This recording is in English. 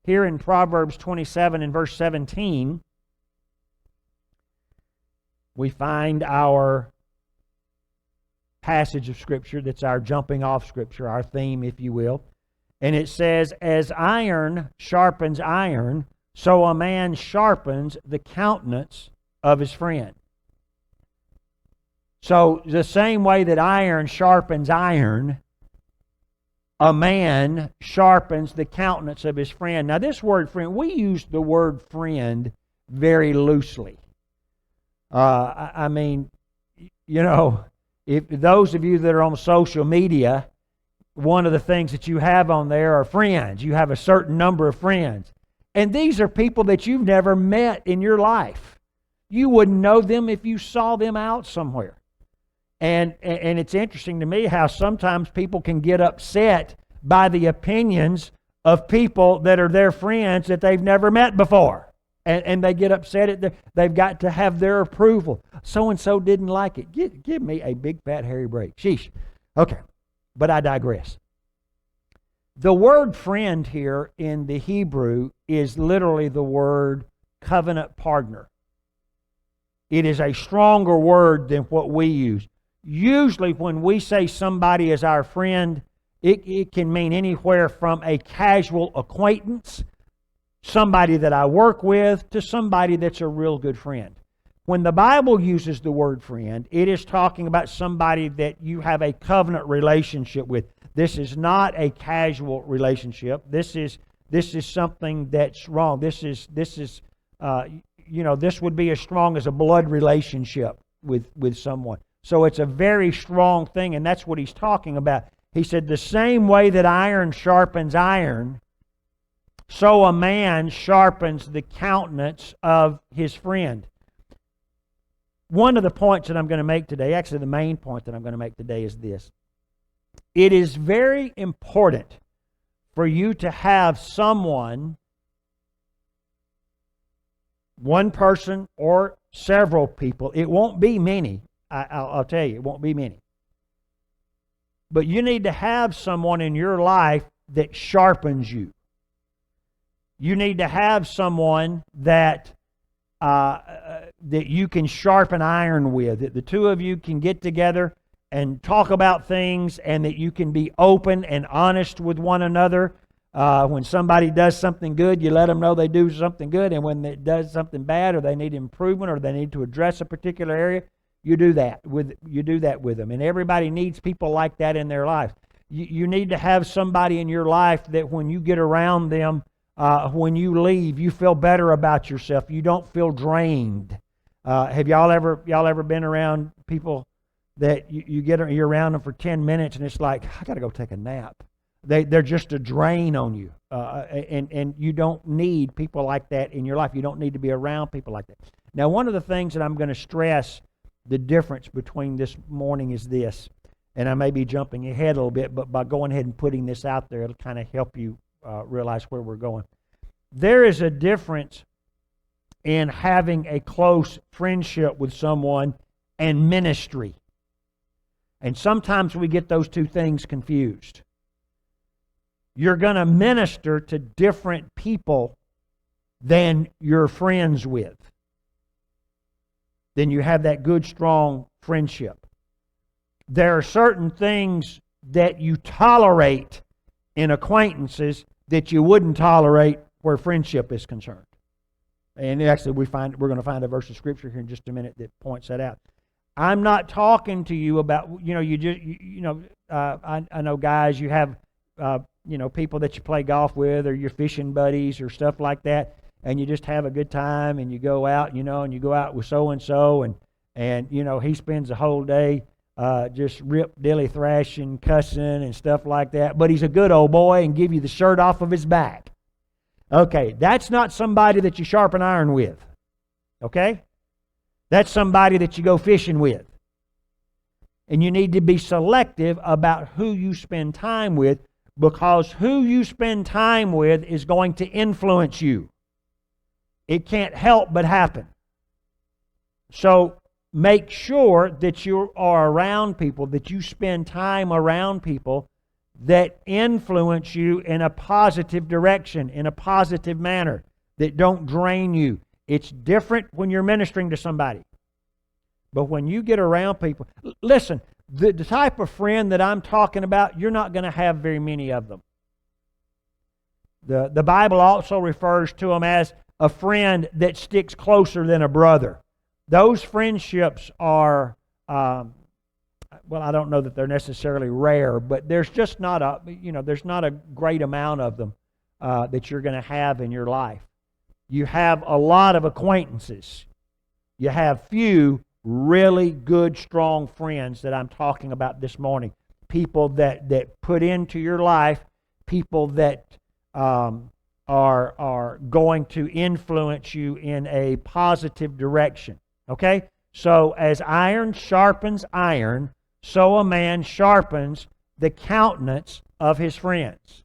here in Proverbs 27 and verse 17, we find our passage of Scripture that's our jumping off Scripture, our theme, if you will. And it says, "As iron sharpens iron, so a man sharpens the countenance of his friend." So the same way that iron sharpens iron, a man sharpens the countenance of his friend. Now this word friend, we use the word friend very loosely. I mean, you know, if those of you that are on social media, one of the things that you have on there are friends. You have a certain number of friends. And these are people that you've never met in your life. You wouldn't know them if you saw them out somewhere. And it's interesting to me how sometimes people can get upset by the opinions of people that are their friends that they've never met before. And they get upset at they've got to have their approval. So-and-so didn't like it. Give me a big fat hairy break. Sheesh. Okay, but I digress. The word friend here in the Hebrew is literally the word covenant partner. It is a stronger word than what we use. Usually when we say somebody is our friend, it can mean anywhere from a casual acquaintance, somebody that I work with, to somebody that's a real good friend. When the Bible uses the word friend, it is talking about somebody that you have a covenant relationship with. This is not a casual relationship. This is something that's wrong. This would be as strong as a blood relationship with someone. So it's a very strong thing, and that's what he's talking about. He said, the same way that iron sharpens iron, so a man sharpens the countenance of his friend. One of the points that I'm going to make today, actually the main point that I'm going to make today is this. It is very important for you to have someone, one person or several people. It won't be many. I'll tell you, it won't be many. But you need to have someone in your life that sharpens you. You need to have someone that you can sharpen iron with. That the two of you can get together and talk about things, and that you can be open and honest with one another. When somebody does something good, you let them know they do something good, and when they does something bad, or they need improvement, or they need to address a particular area, you do that with them. And everybody needs people like that in their life. You need to have somebody in your life that when you get around them, when you leave, you feel better about yourself. You don't feel drained. Have y'all ever been around people that you're around them for 10 minutes and it's like, I got to go take a nap. They're just a drain on you, and you don't need people like that in your life. You don't need to be around people like that. Now, one of the things that I'm going to stress the difference between this morning is this, and I may be jumping ahead a little bit, but by going ahead and putting this out there, it'll kind of help you realize where we're going. There is a difference in having a close friendship with someone and ministry. And sometimes we get those two things confused. You're going to minister to different people than you're friends with. Then you have that good, strong friendship. There are certain things that you tolerate in acquaintances that you wouldn't tolerate where friendship is concerned. And actually, we're going to find a verse of Scripture here in just a minute that points that out. I'm not talking to you about, I know guys, you have, people that you play golf with, or your fishing buddies or stuff like that, and you just have a good time, and you go out, and you go out with so-and-so, and he spends the whole day just dilly thrashing, cussing, and stuff like that, but he's a good old boy and give you the shirt off of his back. Okay, that's not somebody that you sharpen iron with. Okay? That's somebody that you go fishing with. And you need to be selective about who you spend time with, because who you spend time with is going to influence you. It can't help but happen. So make sure that you are around people, that you spend time around people that influence you in a positive direction, in a positive manner, that don't drain you. It's different when you're ministering to somebody. But when you get around people, listen, the type of friend that I'm talking about, you're not going to have very many of them. The Bible also refers to them as a friend that sticks closer than a brother. Those friendships are, well, I don't know that they're necessarily rare, but there's just not there's not a great amount of them that you're going to have in your life. You have a lot of acquaintances. You have few really good, strong friends that I'm talking about this morning. People that put into your life, people that are going to influence you in a positive direction. Okay? So as iron sharpens iron, so a man sharpens the countenance of his friends.